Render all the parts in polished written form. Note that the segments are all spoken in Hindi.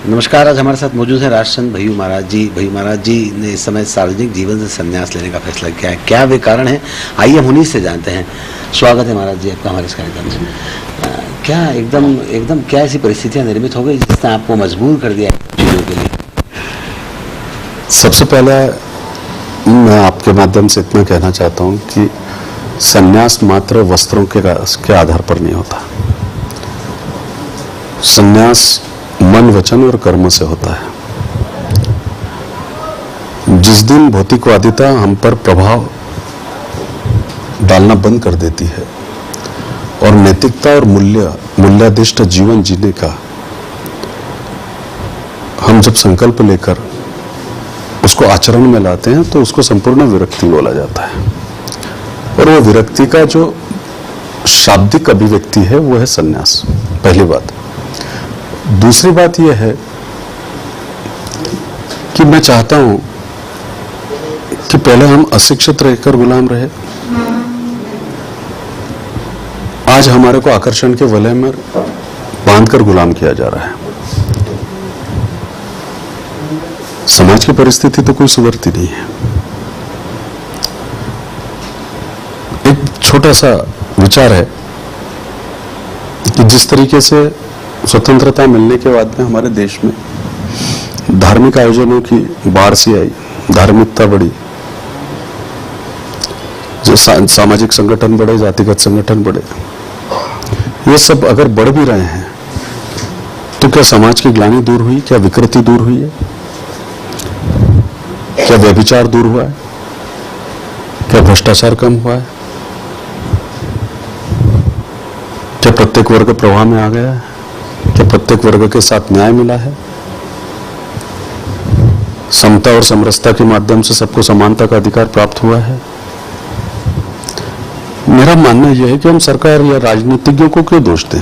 नमस्कार। आज हमारे साथ मौजूद है राजचंद भय्यू महाराज जी। भय्यू महाराज जी ने इस समय सार्वजनिक जीवन से संन्यास लेने का फैसला किया है। क्या वे कारण है, आइए हम उन्हीं से जानते हैं। स्वागत है महाराज जी आपका हमारे इस कार्यक्रम में। क्या एकदम क्या ऐसी परिस्थितियां निर्मित हो गई जिसने आपको मजबूर कर दिया चीजों के लिए? सबसे पहले मैं आपके माध्यम से इतना कहना चाहता हूं कि संन्यास मात्र वस्त्रों के आधार पर नहीं होता। संन्यास मन, वचन और कर्म से होता है। जिस दिन भौतिकवादिता हम पर प्रभाव डालना बंद कर देती है और नैतिकता और मूल्याधिष्ठ जीवन जीने का हम जब संकल्प लेकर उसको आचरण में लाते हैं तो उसको संपूर्ण विरक्ति बोला जाता है। और वो विरक्ति का जो शाब्दिक अभिव्यक्ति है वो है संन्यास। पहली बात। दूसरी बात यह है कि मैं चाहता हूं कि पहले हम अशिक्षित रहकर गुलाम रहे। आज हमारे को आकर्षण के वलय में बांधकर गुलाम किया जा रहा है। समाज की परिस्थिति तो कोई सुधरती नहीं है। एक छोटा सा विचार है कि जिस तरीके से स्वतंत्रता मिलने के बाद में हमारे देश में धार्मिक आयोजनों की बाढ़ सी आई, धार्मिकता बढ़ी, जो सामाजिक संगठन बढ़े, जातिगत संगठन बढ़े, ये सब अगर बढ़ भी रहे हैं तो क्या समाज की ग्लानि दूर हुई? क्या विकृति दूर हुई है? क्या व्यभिचार दूर हुआ है? क्या भ्रष्टाचार कम हुआ है? क्या प्रत्येक वर्ग प्रवाह में आ गया है? क्या प्रत्येक वर्ग के साथ न्याय मिला है? समता और समरसता के माध्यम से सबको समानता का अधिकार प्राप्त हुआ है? मेरा मानना यह है कि हम सरकार या राजनीतिज्ञों को क्यों दोष दें?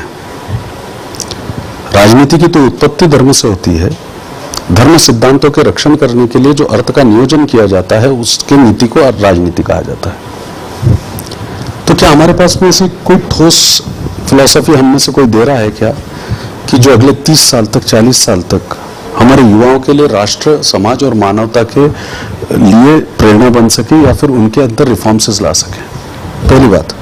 राजनीति की तो उत्पत्ति धर्म से होती है। धर्म सिद्धांतों के रक्षण करने के लिए जो अर्थ का नियोजन किया जाता है उसके नीति को राजनीति कहा जाता है। तो क्या हमारे पास में ऐसी कोई ठोस फिलॉसफी हम में से कोई दे रहा है क्या कि जो अगले 30 साल तक, 40 साल तक हमारे युवाओं के लिए राष्ट्र, समाज और मानवता के लिए प्रेरणा बन सके या फिर उनके अंदर रिफॉर्म्स ला सके? पहली बात।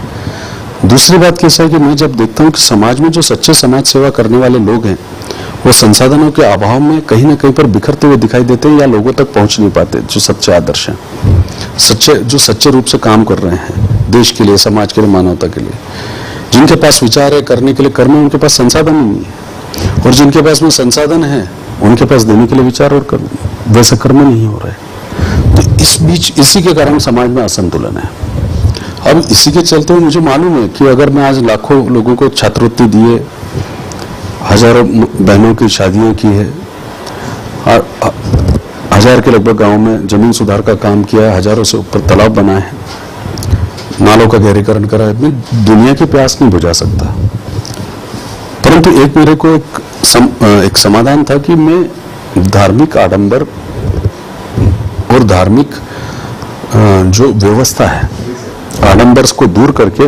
दूसरी बात कैसा है कि मैं जब देखता हूं कि समाज में जो सच्चे समाज सेवा करने वाले लोग हैं वो संसाधनों के अभाव में कहीं ना कहीं पर बिखरते हुए दिखाई देते हैं या लोगों तक पहुंच नहीं पाते। जो सच्चे आदर्श हैं, जो सच्चे रूप से काम कर रहे हैं देश के लिए, समाज के लिए, मानवता के लिए, जिनके पास विचार है करने के लिए कर्म, उनके पास संसाधन ही नहीं है। और जिनके पास में संसाधन है उनके पास देने के लिए विचार और कर्म, वैसे कर्म नहीं हो रहे। तो इस बीच इसी के कारण समाज में असंतुलन है। अब इसी के चलते मुझे मालूम है कि अगर मैं आज लाखों लोगों को छात्रवृत्ति दिए, हजारों बहनों की शादियां की है, 1000 के लगभग गांव में जमीन सुधार का काम किया है, हजारों से ऊपर तालाब बनाए हैं, नालों का गहरीकरण करा है, मैं दुनिया की प्यास नहीं बुझा सकता। परंतु एक मेरे को एक समाधान था कि मैं धार्मिक आडंबर और धार्मिक जो व्यवस्था है, आडंबर को दूर करके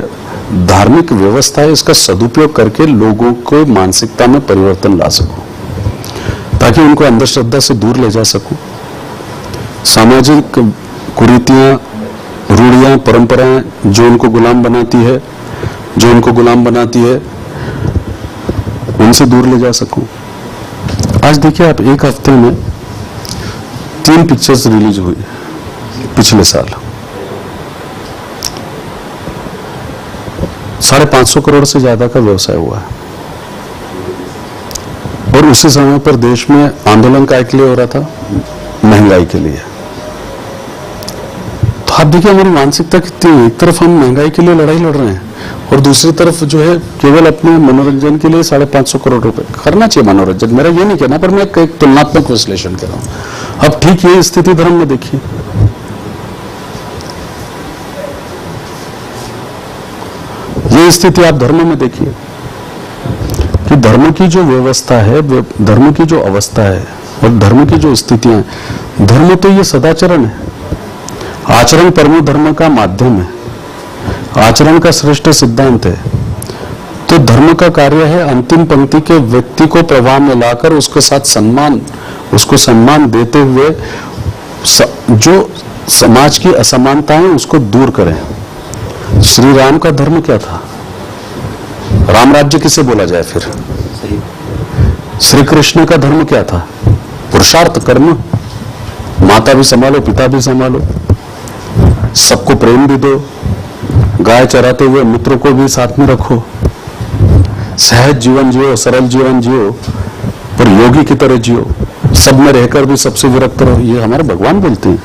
धार्मिक व्यवस्था है इसका सदुपयोग करके लोगों को मानसिकता में परिवर्तन ला सकूं, ताकि उनको अंधश्रद्धा से दूर ले जा सकूं। सामाजिक कुरीतियां, रूढ़ियां, परंपराएं जो उनको गुलाम बनाती है उनसे दूर ले जा सकूं। आज देखिए आप, एक हफ्ते में 3 पिक्चर्स रिलीज हुई पिछले साल। 550 करोड़ से ज्यादा का व्यवसाय हुआ है। और उसी समय पर देश में आंदोलन काय के लिए हो रहा था? महंगाई के लिए। तो आप देखिए हमारी मानसिकता कितनी है। एक तरफ हम महंगाई के लिए लड़ाई लड़ रहे हैं और दूसरी तरफ जो है केवल अपने मनोरंजन के लिए 550 करोड़ रुपए करना चाहिए। मनोरंजन, मेरा ये नहीं कहना, पर मैं एक तुलनात्मक विश्लेषण कर रहा हूं। अब ठीक ये स्थिति धर्म में देखिए। ये स्थिति आप धर्म में देखिए कि धर्म की जो व्यवस्था है, धर्म की जो अवस्था है और धर्म की जो स्थितियां हैं, धर्म तो ये सदाचरण है। आचरण परमो धर्म का माध्यम है, आचरण का श्रेष्ठ सिद्धांत है। तो तो धर्म का कार्य है अंतिम पंक्ति के व्यक्ति को प्रवाह में लाकर उसके साथ उसको सम्मान देते हुए जो समाज की असमानताएं उसको दूर करें। श्री राम का धर्म क्या था? राम राज्य किसे बोला जाए फिर? श्री कृष्ण का धर्म क्या था? पुरुषार्थ कर्म, माता भी संभालो पिता भी संभालो, सबको प्रेम भी दो, गाय चराते हुए मित्रों को भी साथ में रखो, सहज जीवन जियो, सरल जीवन जियो, पर योगी की तरह जियो, सब में रहकर भी सबसे विरक्त रहो, ये हमारे भगवान बोलते हैं।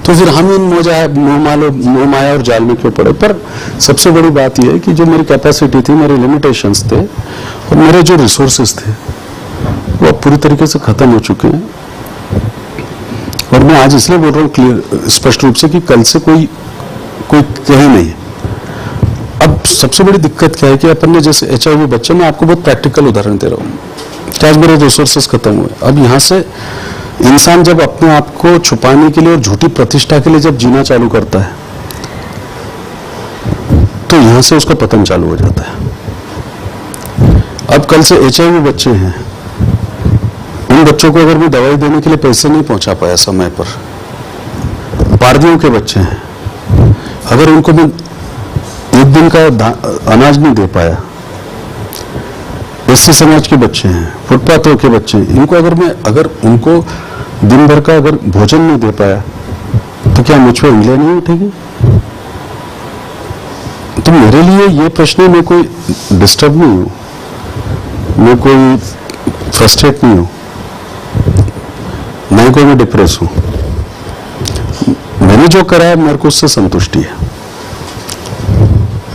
तो फिर हम इन मोह माया और जाल में क्यों पड़े? पर सबसे बड़ी बात यह है कि जो मेरी कैपेसिटी थी, मेरे लिमिटेशंस थे और मेरे जो रिसोर्सेस थे वो पूरी तरीके से खत्म हो चुके हैं। और मैं आज इसलिए बोल रहा हूँ क्लियर स्पष्ट रूप से कि कल से कोई कहीं नहीं है। अब सबसे बड़ी दिक्कत क्या है कि अपन ने जैसे HIV बच्चे, मैं आपको बहुत प्रैक्टिकल उदाहरण दे रहा हूँ कि आज मेरे रिसोर्सेस खत्म हुए। अब यहाँ से इंसान जब अपने आप को छुपाने के लिए और झूठी प्रतिष्ठा के लिए जब जीना चालू करता है तो यहां से उसका पतन चालू हो जाता है। अब कल से HIV बच्चे हैं, उन बच्चों को अगर मैं दवाई देने के लिए पैसे नहीं पहुंचा पाया समय पर, पारदियों के बच्चे हैं, अगर उनको मैं एक दिन का अनाज नहीं दे पाया, SC समाज के बच्चे हैं, फुटपाथों के बच्चे हैं, इनको अगर उनको दिन भर का अगर भोजन नहीं दे पाया तो क्या मुझ पर उंगलियां नहीं उठेगी? तो मेरे लिए ये प्रश्न, मैं कोई डिस्टर्ब नहीं हूं, मैं कोई फ्रस्ट्रेट नहीं हूं, नहीं कोई मैं डिप्रेस हूं। मैंने जो करा है मेरे को उससे संतुष्टि है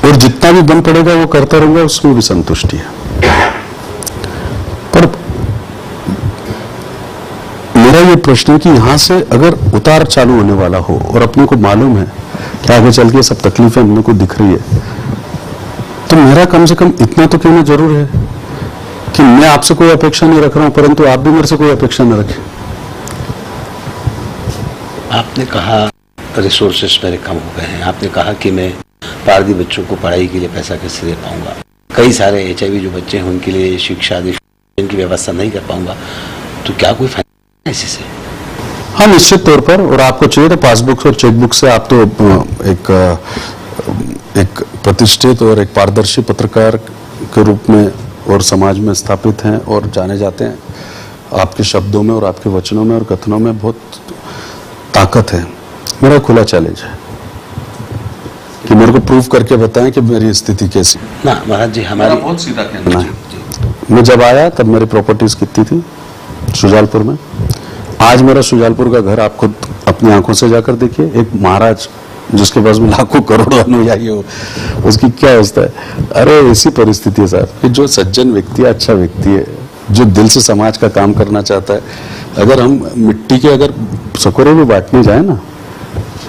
और जितना भी बन पड़ेगा वो करता रहूंगा, उसमें भी संतुष्टि है। पर मेरा ये प्रश्न है कि यहां से अगर उतार चालू होने वाला हो और अपने को मालूम है कि आगे चल के सब तकलीफें अपने को दिख रही है, तो मेरा कम से कम इतना तो कहना जरूर है कि मैं आपसे कोई अपेक्षा नहीं रख रहा हूं, परंतु आप भी मेरे से कोई अपेक्षा न रखें। आपने कहा रिसोर्सेस मेरे कम हो गए हैं, आपने कहा कि मैं पारदी बच्चों को पढ़ाई के लिए पैसा कैसे दे पाऊंगा, कई सारे HIV जो बच्चे हैं उनके लिए शिक्षा की व्यवस्था नहीं कर पाऊंगा, तो क्या कोई फायदा है इसी से? हाँ, निश्चित तौर पर। और आपको चाहिए तो पासबुक और चेकबुक से आप तो एक प्रतिष्ठित और एक पारदर्शी पत्रकार के रूप में और समाज में स्थापित हैं और जाने जाते हैं। आपके शब्दों में और आपके वचनों में और कथनों में बहुत ताकत है। मेरा खुला चैलेंज है कि मेरे को प्रूव करके बताएं कि मेरी स्थिति कैसी। ना महाराज जी, हमारी बहुत सीधा कहना है। मैं जब आया तब मेरी प्रॉपर्टीज कितनी थी शुजालपुर में, आज मेरा शुजालपुर का घर आप खुद अपनी आंखों से जाकर देखिए। एक महाराज जिसके पास में लाखों करोड़ों अनुयायी हो, उसकी क्या अवस्था है। अरे ऐसी परिस्थिति है साहब कि जो सज्जन व्यक्ति है, अच्छा व्यक्ति है, जो दिल से समाज का काम करना चाहता है, अगर हम मिट्टी के अगर सकोरे भी बांटने जाए ना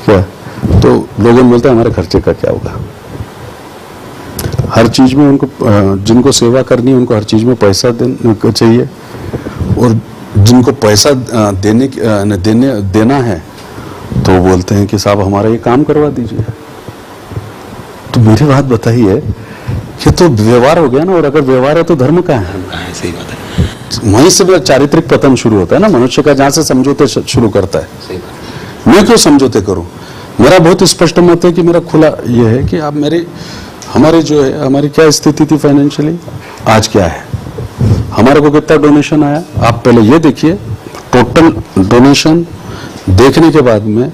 क्या, तो लोगों ने बोलते हैं हमारे खर्चे का क्या होगा। हर चीज में उनको, जिनको सेवा करनी है उनको हर चीज में पैसा चाहिए, और जिनको पैसा देना है तो बोलते हैं कि साहब हमारा ये काम करवा दीजिए। तो मेरी बात बताइए, ये तो व्यवहार हो गया ना। और अगर व्यवहार है तो धर्म कहाँ है? सही बात है। वहीं से चारित्रिक पतन शुरू होता है ना मनुष्य का, जहां से समझौते शुरू करता है। सही बात। मैं क्यों समझौते करूं? मेरा बहुत स्पष्ट मत है कि मेरा खुला यह है कि आप हमारी जो है, हमारी क्या स्थिति थी फाइनेंशियली, आज क्या है, हमारे को कितना डोनेशन आया। आप पहले ये देखिए, टोटल डोनेशन देखने के बाद में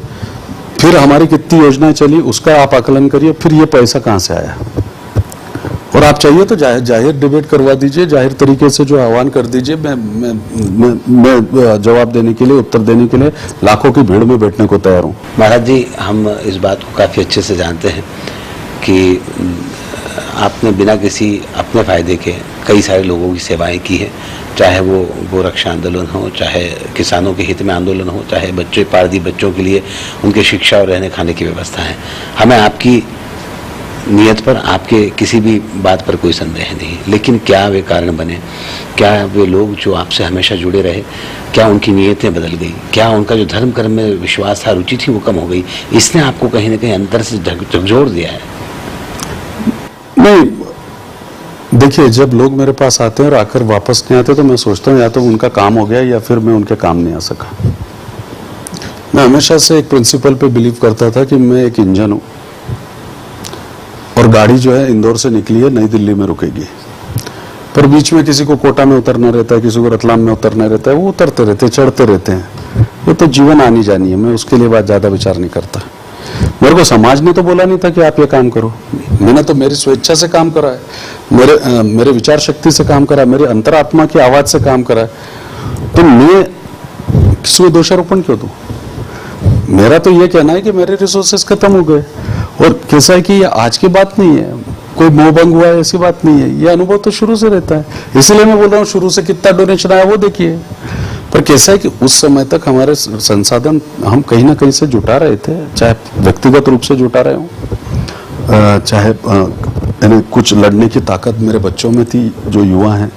फिर हमारी कितनी योजनाएं चली उसका आप आकलन करिए, फिर ये पैसा कहां से आया। और आप चाहिए तो जाहिर डिबेट करवा दीजिए, जाहिर तरीके से जो आह्वान कर दीजिए। मैं जवाब देने के लिए, उत्तर देने के लिए लाखों की भीड़ में बैठने को तैयार हूं। महाराज जी, हम इस बात को काफी अच्छे से जानते हैं कि आपने बिना किसी अपने फायदे के कई सारे लोगों की सेवाएं की हैं, चाहे वो गोरक्षा आंदोलन हो, चाहे किसानों के हित में आंदोलन हो, चाहे पारदी बच्चों के लिए उनके शिक्षा और रहने खाने की व्यवस्था है। हमें आपकी नियत पर, आपके किसी भी बात पर कोई संदेह नहीं, लेकिन क्या वे कारण बने, क्या वे लोग जो आपसे हमेशा जुड़े रहे, क्या उनकी नियतें बदल गई, क्या उनका जो धर्म कर्म में विश्वास था, रुचि थी, वो कम हो गई? इसने आपको कहीं ना कहीं अंदर से झकझोर दिया है? नहीं, देखिए, जब लोग मेरे पास आते हैं और आकर वापस नहीं आते तो मैं सोचता हूँ या तो उनका काम हो गया या फिर मैं उनके काम नहीं आ सका। मैं हमेशा से एक प्रिंसिपल पे बिलीव करता था कि मैं एक इंजन हूँ और गाड़ी जो है इंदौर से निकली है, नई दिल्ली में रुकेगी, पर बीच में किसी को कोटा में उतरना रहता है, किसी को रतलाम में उतरना रहता है, वो उतरते रहते, चढ़ते रहते हैं। ये तो जीवन आनी जानी है, मैं उसके लिए बात ज्यादा विचार नहीं करता। मेरे को समाज ने तो बोला नहीं था कि आप ये काम करो, मैंने तो मेरी स्वेच्छा से काम करा है, मेरे विचार शक्ति से काम करा, मेरे अंतरात्मा की आवाज से काम करा है। तो मैं किसी को दोषारोपण क्यों दूं? मेरा तो ये कहना है कि मेरे रिसोर्सेस खत्म हो गए। और कैसा है कि ये आज की बात नहीं है, कोई मोहभंग हुआ है ऐसी बात नहीं है, ये अनुभव तो शुरू से रहता है। इसलिए मैं बोल रहा हूँ शुरू से कितना डोनेशन आया वो देखिए। पर कैसा है कि उस समय तक हमारे संसाधन हम कहीं ना कहीं से जुटा रहे थे, चाहे व्यक्तिगत रूप से जुटा रहे हो, चाहे कुछ लड़ने की ताकत मेरे बच्चों में थी जो युवा हैं,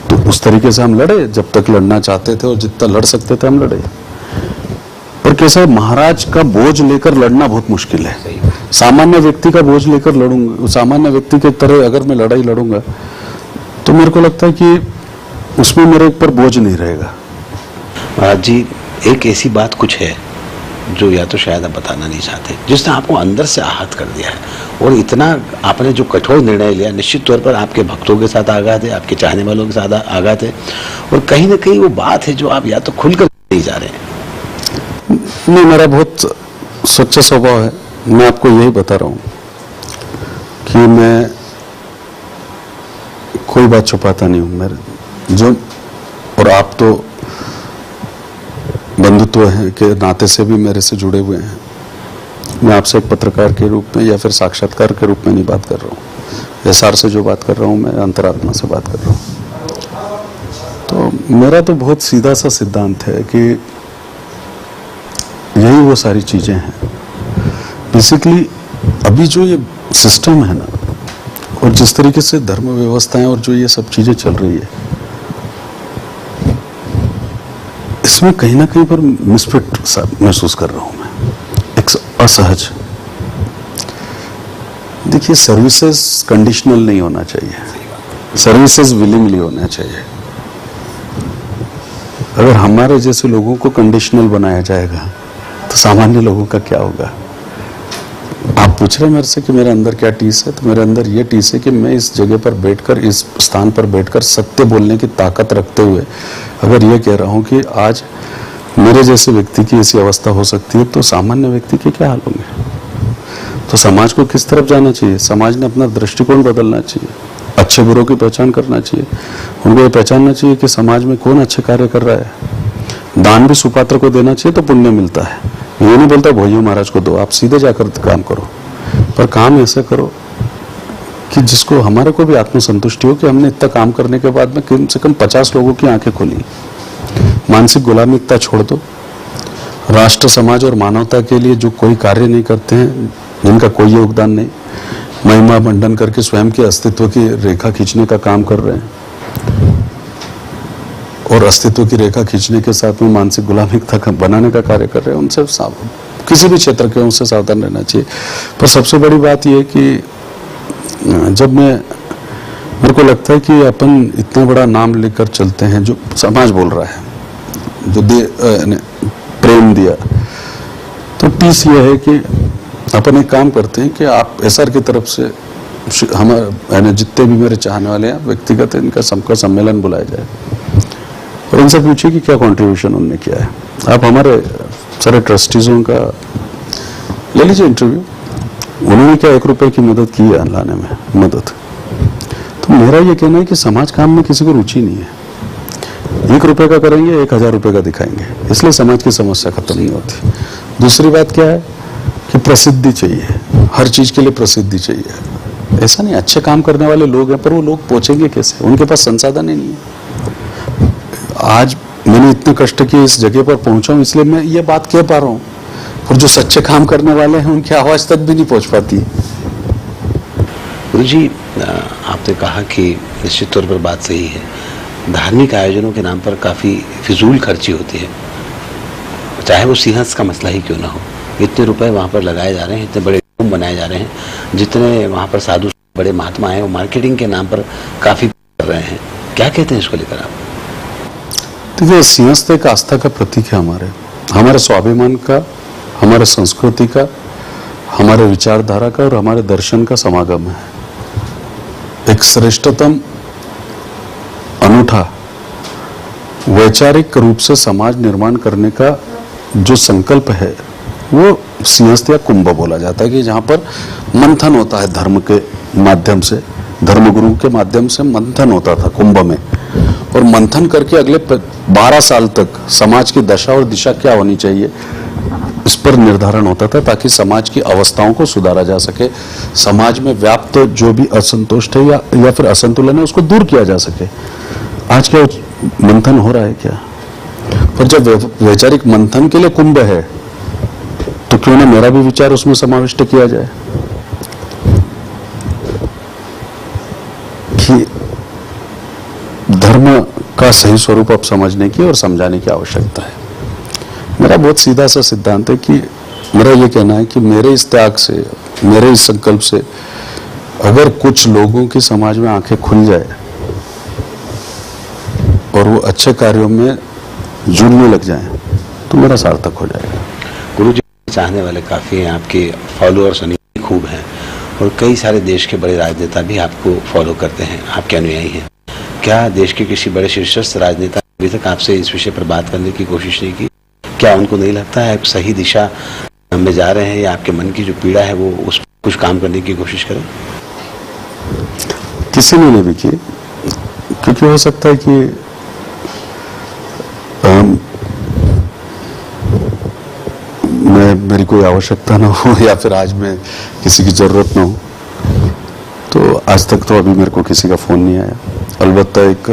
तो उस तरीके से हम लड़े जब तक लड़ना चाहते थे और जितना लड़ सकते थे हम लड़े। पर कैसा है, महाराज का बोझ लेकर लड़ना बहुत मुश्किल है। सामान्य व्यक्ति का बोझ लेकर लड़ूंगा, सामान्य व्यक्ति की तरह अगर मैं लड़ाई लड़ूंगा तो मेरे को लगता है कि उसमें मेरे ऊपर बोझ नहीं रहेगा। महाराज जी, एक ऐसी बात कुछ है जो या तो शायद आप बताना नहीं चाहते, जिसने आपको अंदर से आहत कर दिया है और इतना आपने जो कठोर निर्णय लिया, निश्चित तौर पर आपके भक्तों के साथ आघात है, आपके चाहने वालों के साथ आघात है, और कहीं ना कहीं वो बात है जो आप या तो खुलकर नहीं जा रहे हैं। नहीं, मेरा बहुत सच्चा स्वभाव है, मैं आपको यही बता रहा हूं कि मैं कोई बात छुपाता नहीं हूं। मेरे जो, और आप तो बंधुत्व है के नाते से भी मेरे से जुड़े हुए हैं, मैं आपसे एक पत्रकार के रूप में या फिर साक्षात्कार के रूप में नहीं बात कर रहा हूँ। एसआर से जो बात कर रहा हूँ मैं अंतरात्मा से बात कर रहा हूँ। तो मेरा तो बहुत सीधा सा सिद्धांत है कि यही वो सारी चीजें हैं बेसिकली। अभी जो ये सिस्टम है ना, और जिस तरीके से धर्म व्यवस्थाएं और जो ये सब चीजें चल रही है, इसमें कहीं ना कहीं पर मिसफिट महसूस कर रहा हूं मैं, एक असहज। देखिए, सर्विसेज कंडीशनल नहीं होना चाहिए, सर्विसेज विलिंगली होना चाहिए। अगर हमारे जैसे लोगों को कंडीशनल बनाया जाएगा तो सामान्य लोगों का क्या होगा? आप पूछ रहे मेरे से कि मेरे अंदर क्या टीस है, तो मेरे अंदर ये टीस है कि मैं इस जगह पर बैठकर, इस स्थान पर बैठकर सत्य बोलने की ताकत रखते हुए अगर ये कह रहा हूं कि आज मेरे जैसे व्यक्ति की ऐसी अवस्था हो सकती है, तो सामान्य व्यक्ति के क्या हाल होंगे? तो समाज को किस तरफ जाना चाहिए? समाज ने अपना दृष्टिकोण बदलना चाहिए, अच्छे बुरों की पहचान करना चाहिए, उनको ये पहचानना चाहिए कि समाज में कौन अच्छे कार्य कर रहा है। दान भी सुपात्र को देना चाहिए तो पुण्य मिलता है। ये नहीं बोलता भोजू महाराज को दो, आप सीधे जाकर काम करो, पर काम ऐसे करो कि जिसको हमारे को भी आत्मसंतुष्टि हो कि हमने इतना काम करने के बाद में कम से कम 50 लोगों की आंखें खोली। मानसिक गुलामिकता छोड़ दो। राष्ट्र, समाज और मानवता के लिए जो कोई कार्य नहीं करते हैं, जिनका कोई योगदान नहीं, महिमा मंडन करके स्वयं के अस्तित्व की रेखा खींचने का काम कर रहे हैं, और अस्तित्व की रेखा खींचने के साथ में मानसिक गुलामिकता बनाने का कार्य कर रहे हैं, उनसे किसी भी क्षेत्र के उनसे सावधान रहना चाहिए। पर सबसे बड़ी बात यह कि जब मेरे को लगता है कि अपन इतना बड़ा नाम लेकर चलते हैं, जो समाज बोल रहा है, जो प्रेम दिया, तो पीस ये है कि अपन एक काम करते हैं कि आप एसआर की तरफ से हमारे जितने भी मेरे चाहने वाले हैं व्यक्तिगत इनका सबका सम्मेलन बुलाया जाए और उनसे पूछिए कि क्या कंट्रीब्यूशन उन्होंने किया है। आप हमारे सारे ट्रस्टीजों का ले लीजिए इंटरव्यू, उन्होंने क्या 1 रुपए की मदद की है लाने में मदद। तो मेरा ये कहना है कि समाज काम में किसी को रुचि नहीं है। 1 रुपए का करेंगे, 1000 रुपए का दिखाएंगे, इसलिए समाज की समस्या खत्म नहीं होती। दूसरी बात क्या है कि प्रसिद्धि चाहिए, हर चीज के लिए प्रसिद्धि चाहिए। ऐसा नहीं, अच्छे काम करने वाले लोग हैं, पर वो लोग पहुंचेंगे कैसे? उनके पास संसाधन ही नहीं है। आज मैंने इतने कष्ट किए इस जगह पर पहुंचा हूं, इसलिए मैं ये बात कह पा रहा हूं, और जो सच्चे काम करने वाले हैं उनकी आवाज तक भी नहीं पहुंच पाती। गुरु जी, आपने कहा कि निश्चित तौर पर बात सही है, धार्मिक आयोजनों के नाम पर काफी फिजूल खर्ची होती है, चाहे वो सिंहस्थ का मसला ही क्यों ना हो। इतने रुपए वहां पर लगाए जा रहे हैं, इतने बड़े रूम बनाए जा रहे हैं, जितने वहां पर साधु बड़े महात्मा हैं वो मार्केटिंग के नाम पर काफी कर रहे हैं, क्या कहते हैं इसको लेकर आप? देखिए, सिंहस्थ एक आस्था का प्रतीक है, हमारे स्वाभिमान का, हमारे संस्कृति का, हमारे विचारधारा का और हमारे दर्शन का समागम है। एक श्रेष्ठतम, अनूठा, वैचारिक रूप से समाज निर्माण करने का जो संकल्प है वो सिंहस्थ या कुंभ बोला जाता है, कि जहां पर मंथन होता है धर्म के माध्यम से, धर्मगुरु के माध्यम से मंथन होता था कुंभ में, और मंथन करके अगले 12 साल तक समाज की दशा और दिशा क्या होनी चाहिए इस पर निर्धारण होता था, ताकि समाज की अवस्थाओं को सुधारा जा सके, समाज में व्याप्त जो भी असंतोष है या फिर असंतुलन है उसको दूर किया जा सके। आज क्या मंथन हो रहा है क्या? पर जब वैचारिक मंथन के लिए कुंभ है तो क्यों ना मेरा भी विचार उसमें समाविष्ट किया जाए कि धर्म का सही स्वरूप अब समझने की और समझाने की आवश्यकता है। मेरा बहुत सीधा सा सिद्धांत है कि मेरा ये कहना है कि मेरे इस त्याग से, मेरे इस संकल्प से अगर कुछ लोगों की समाज में आंखें खुल जाए और वो अच्छे कार्यों में जुड़ने लग जाएं तो मेरा सार्थक हो जाएगा। गुरुजी चाहने वाले काफी हैं, आपके फॉलोअर्स खूब हैं और कई सारे देश के बड़े राजनेता भी आपको फॉलो करते हैं, आपके अनुयायी हैं। क्या देश के किसी बड़े शीर्षस्थ राजनेता अभी तक आपसे इस विषय पर बात करने की कोशिश नहीं की? क्या उनको नहीं लगता है आप सही दिशा में जा रहे हैं, या आपके मन की जो पीड़ा है वो उस पर कुछ काम करने की कोशिश करें? किसी ने नहीं भी की, क्योंकि हो सकता है कि मेरी कोई आवश्यकता ना हो या फिर आज में किसी की जरूरत ना हो, तो आज तक तो अभी मेरे को किसी का फोन नहीं आया। अलबत्ता एक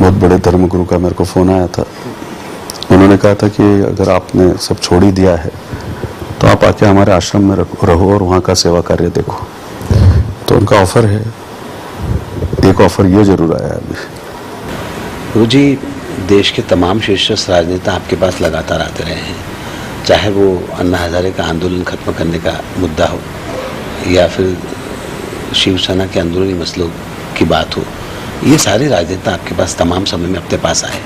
बहुत बड़े धर्मगुरु का मेरे को फोन आया था। उन्होंने कहा था कि अगर आपने सब छोड़ ही दिया है तो आप आके हमारे आश्रम में रहो और वहाँ का सेवा कार्य देखो। तो उनका ऑफर है, एक ऑफर ये जरूर आया अभी। गुरुजी, देश के तमाम शीर्षस्थ राजनेता आपके पास लगातार आते रहे हैं, चाहे वो अन्ना हजारे का आंदोलन खत्म करने का मुद्दा हो या फिर शिवसेना के अंदरूनी मसलों की बात हो, ये सारे राजनेता आपके पास तमाम समय में अपने पास आए।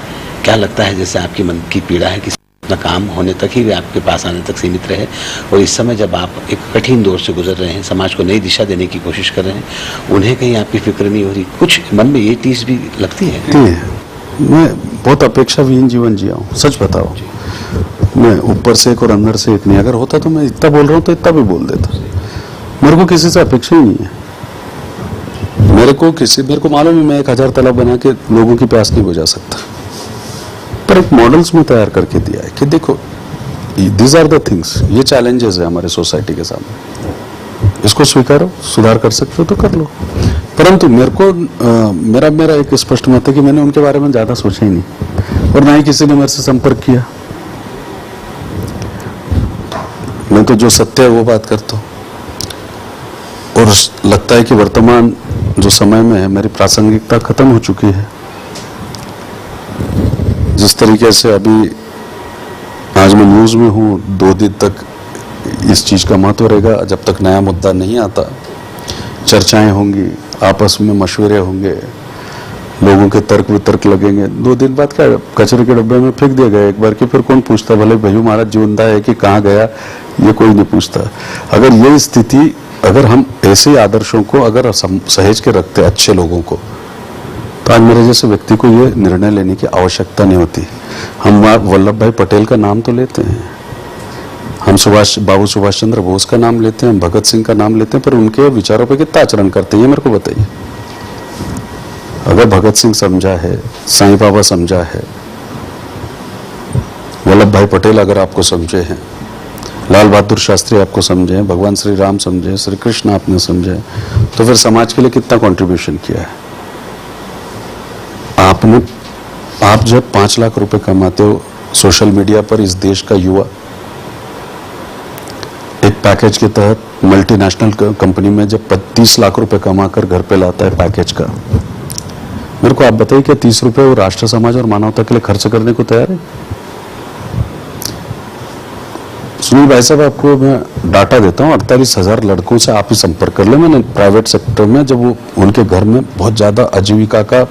क्या लगता है जैसे आपकी मन की पीड़ा है कि अपना काम होने तक ही वे आपके पास आने तक सीमित रहे, और इस समय जब आप एक कठिन दौर से गुजर रहे हैं, समाज को नई दिशा देने की कोशिश कर रहे हैं, उन्हें कहीं आपकी फिक्र नहीं हो रही? कुछ मन में ये चीज भी लगती है? मैं बहुत अपेक्षा विहीन जीवन जिया हूँ, सच बताओ। मैं ऊपर से एक और अंदर से एक नहीं। अगर होता तो मैं इतना बोल रहा हूँ तो इतना भी बोल देता। मेरे को किसी से अपेक्षा ही नहीं है। मेरे को मालूम है मैं 1000 तालाब बना के लोगों की प्यास नहीं बुझा सकता, पर एक मॉडल्स में तैयार करके दिया है कि देखो दीज आर द थिंग्स, ये चैलेंजेस है हमारे सोसाइटी के सामने, इसको स्वीकारो, सुधार कर सकते हो तो कर लो। परंतु मेरे को मेरा एक स्पष्ट मत है कि मैंने उनके बारे में ज्यादा सोचा ही नहीं, और ना ही किसी ने मेरे से संपर्क किया। मैं तो जो सत्य है वो बात करता हूँ, और लगता है कि वर्तमान जो समय में है मेरी प्रासंगिकता खत्म हो चुकी है। जिस तरीके से अभी आज मैं न्यूज में हूँ, 2 दिन तक इस चीज का महत्व रहेगा। जब तक नया मुद्दा नहीं आता, चर्चाएं होंगी, आपस में मशवरे होंगे, लोगों के तर्क वितर्क लगेंगे। 2 दिन बाद क्या कचरे के डब्बे में फेंक दिया गया एक बार कि फिर कौन पूछता, भले भैया महाराज जिंदा है कि कहाँ गया, ये कोई नहीं पूछता। अगर ये स्थिति, अगर हम ऐसे आदर्शों को अगर सहेज के रखते अच्छे लोगों को, तो आज मेरे जैसे व्यक्ति को ये निर्णय लेने की आवश्यकता नहीं होती। हम वल्लभ भाई पटेल का नाम तो लेते हैं, हम बाबू सुभाष चंद्र बोस का नाम लेते हैं, हम भगत सिंह का नाम लेते हैं, पर उनके विचारों पर कितना आचरण करते हैं ये मेरे को बताइए। अगर भगत सिंह समझा है, साईं बाबा समझा है, वल्लभ भाई पटेल अगर आपको समझे हैं, लाल बहादुर शास्त्री आपको समझे, भगवान श्री राम समझे, श्री कृष्ण आपने समझे, तो फिर समाज के लिए कितना कंट्रीब्यूशन किया है आपने? आप जब 5 लाख रुपए कमाते हो सोशल मीडिया पर, इस देश का युवा एक पैकेज के तहत मल्टीनेशनल कंपनी में जब 35 लाख रुपए कमाकर घर पे लाता है पैकेज का, मेरे को आप बताइए क्या 30 रुपए वो राष्ट्र समाज और मानवता के लिए खर्च करने को तैयार है? सुनील भाई साहब, आपको मैं डाटा देता हूँ, 48,000 लड़कों से आप ही संपर्क कर ले। मैंने प्राइवेट सेक्टर में, जब वो उनके घर में बहुत ज्यादा आजीविका का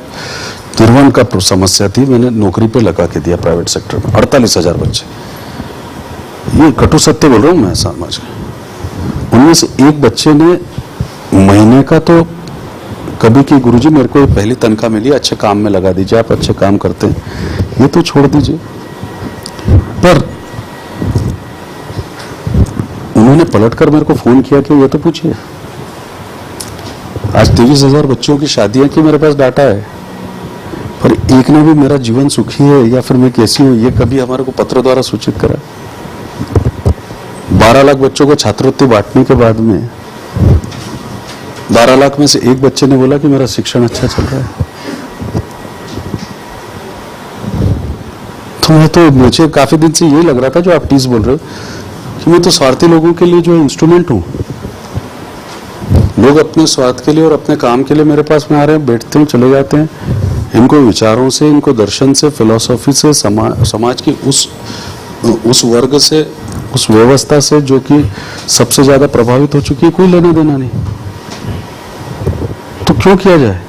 निर्वहन का समस्या थी, मैंने नौकरी पे लगा के दिया प्राइवेट सेक्टर में 48,000 बच्चे। ये कटु सत्य बोल रहा हूँ मैं समाज का। उनमें से एक बच्चे ने महीने का तो कभी कि गुरुजी मेरे को पहली तनख्वाह मिली, अच्छे काम में लगा दीजिए, आप अच्छे काम करते हैं, ये तो छोड़ दीजिए। पर उन्होंने पलटकर मेरे को फोन किया कि ये तो पूछिए, आज 23,000 बच्चों की शादियां की मेरे पास डाटा है, पर एक ने भी मेरा जीवन सुखी है या फिर मैं कैसी हूं ये कभी हमारे को पत्र द्वारा सूचित करा। 12 लाख बच्चों को छात्रवृत्ति बांटने के बाद में 12 लाख में से एक बच्चे ने बोला कि मेरा शिक्षण अच्छा चल रहा है। तो मुझे काफी दिन से यही लग रहा था जो आप टीज बोल रहे हो, कि मैं तो स्वार्थी लोगों के लिए जो इंस्ट्रूमेंट हूं। लोग अपने स्वार्थ के लिए और अपने काम के लिए मेरे पास में आ रहे हैं, बैठते हैं, चले जाते हैं। इनको विचारों से, इनको दर्शन से, फिलॉसफी से, समाज की उस वर्ग से, उस व्यवस्था से जो कि सबसे ज्यादा प्रभावित हो चुकी है, कोई लेना देना नहीं। तो क्यों किया जाए?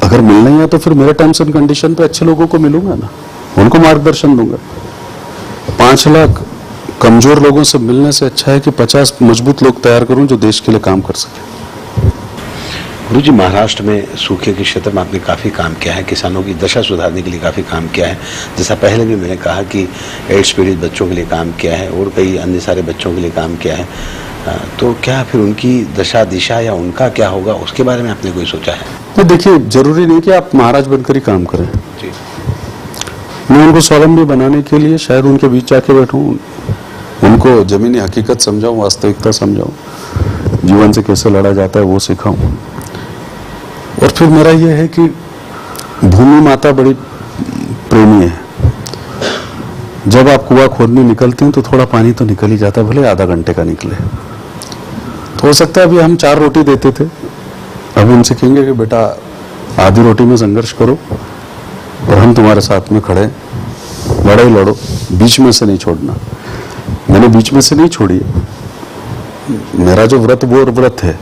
अगर मिलना ही है तो फिर मेरे टर्म्स एंड कंडीशन पे अच्छे लोगों को मिलूंगा ना, उनको मार्गदर्शन दूंगा। 5 लाख कमजोर लोगों से मिलने से अच्छा है कि 50 मजबूत लोग तैयार करूं जो देश के लिए काम कर सके। गुरुजी, महाराष्ट्र में सूखे के क्षेत्र में आपने काफ़ी काम किया है, किसानों की दशा सुधारने के लिए काफ़ी काम किया है। जैसा पहले भी मैंने कहा कि एड्स पीड़ित बच्चों के लिए काम किया है और कई अन्य सारे बच्चों के लिए काम किया है। तो क्या फिर उनकी दशा दिशा या उनका क्या होगा, उसके बारे में आपने कोई सोचा है? तो देखिए, जरूरी नहीं कि आप महाराज बनकर ही काम करें जी। मैं उनको स्वावलंबी बनाने के लिए शायद उनके बीच जाके बैठूं, उनको जमीनी हकीकत समझाऊं, वास्तविकता समझाऊं, जीवन से कैसे लड़ा जाता है वो सिखाऊं। और फिर मेरा यह है कि भूमि माता बड़ी प्रेमी है। जब आप कुआं खोदने निकलते हैं तो थोड़ा पानी तो निकल ही जाता है, भले आधा घंटे का निकले। तो हो सकता है अभी हम 4 रोटी देते थे, अभी उनसे कहेंगे कि बेटा आधी रोटी में संघर्ष करो और हम तुम्हारे साथ में खड़े, लड़ाई लड़ो, बीच में से नहीं छोड़ना। मैंने बीच में से नहीं छोड़ी। मेरा जो व्रत वो व्रत है,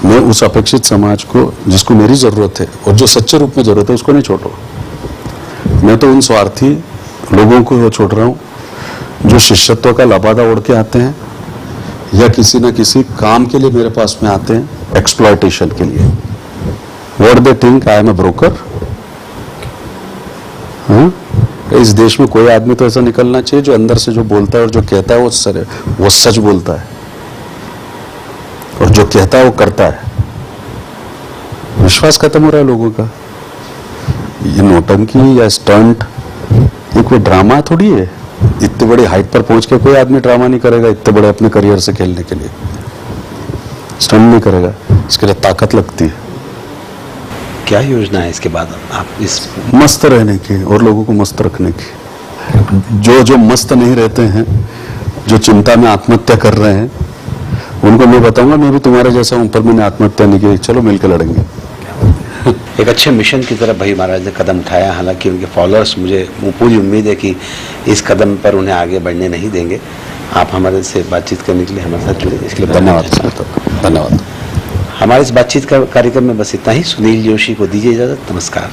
मैं उस अपेक्षित समाज को जिसको मेरी जरूरत है और जो सच्चे रूप में जरूरत है उसको नहीं छोड़ रहा। मैं तो उन स्वार्थी लोगों को छोड़ रहा हूं जो शिष्यत्व का लबादा ओढ़ के आते हैं या किसी न किसी काम के लिए मेरे पास में आते हैं, एक्सप्लॉयटेशन के लिए। What they think I am a broker. इस देश में कोई आदमी तो ऐसा निकलना चाहिए जो अंदर से जो बोलता है और जो कहता है वो सच बोलता है और जो कहता है वो करता है। विश्वास खत्म हो रहा है लोगों का। ये नौटंकी या स्टंट ये कोई ड्रामा थोड़ी है। इतने बड़ी हाइट पर पहुंच के कोई आदमी ड्रामा नहीं करेगा इतने बड़े अपने करियर से खेलने के लिए। स्टंट नहीं करेगा, इसके लिए ताकत लगती है। क्या योजना है इसके बाद आप इस मस्त रहने की और लोगों को मस्त रखने की। जो मस्त नहीं रहते हैं, जो चिंता में आत्महत्या कर रहे हैं, उनको मैं बताऊंगा मैं भी तुम्हारे जैसा हूं, पर मैंने आत्महत्या नहीं की, चलो मिलकर लड़ेंगे। एक अच्छे मिशन की तरफ भाई महाराज ने कदम उठाया। हालांकि उनके फॉलोअर्स, मुझे पूरी उम्मीद है कि इस कदम पर उन्हें आगे बढ़ने नहीं देंगे। आप हमारे से बातचीत करने के लिए हमारे साथ जुड़े, इसके लिए धन्यवाद। धन्यवाद। हमारे इस बातचीत का कार्यक्रम में बस इतना ही। सुनील जोशी को दीजिए इजाजत। नमस्कार।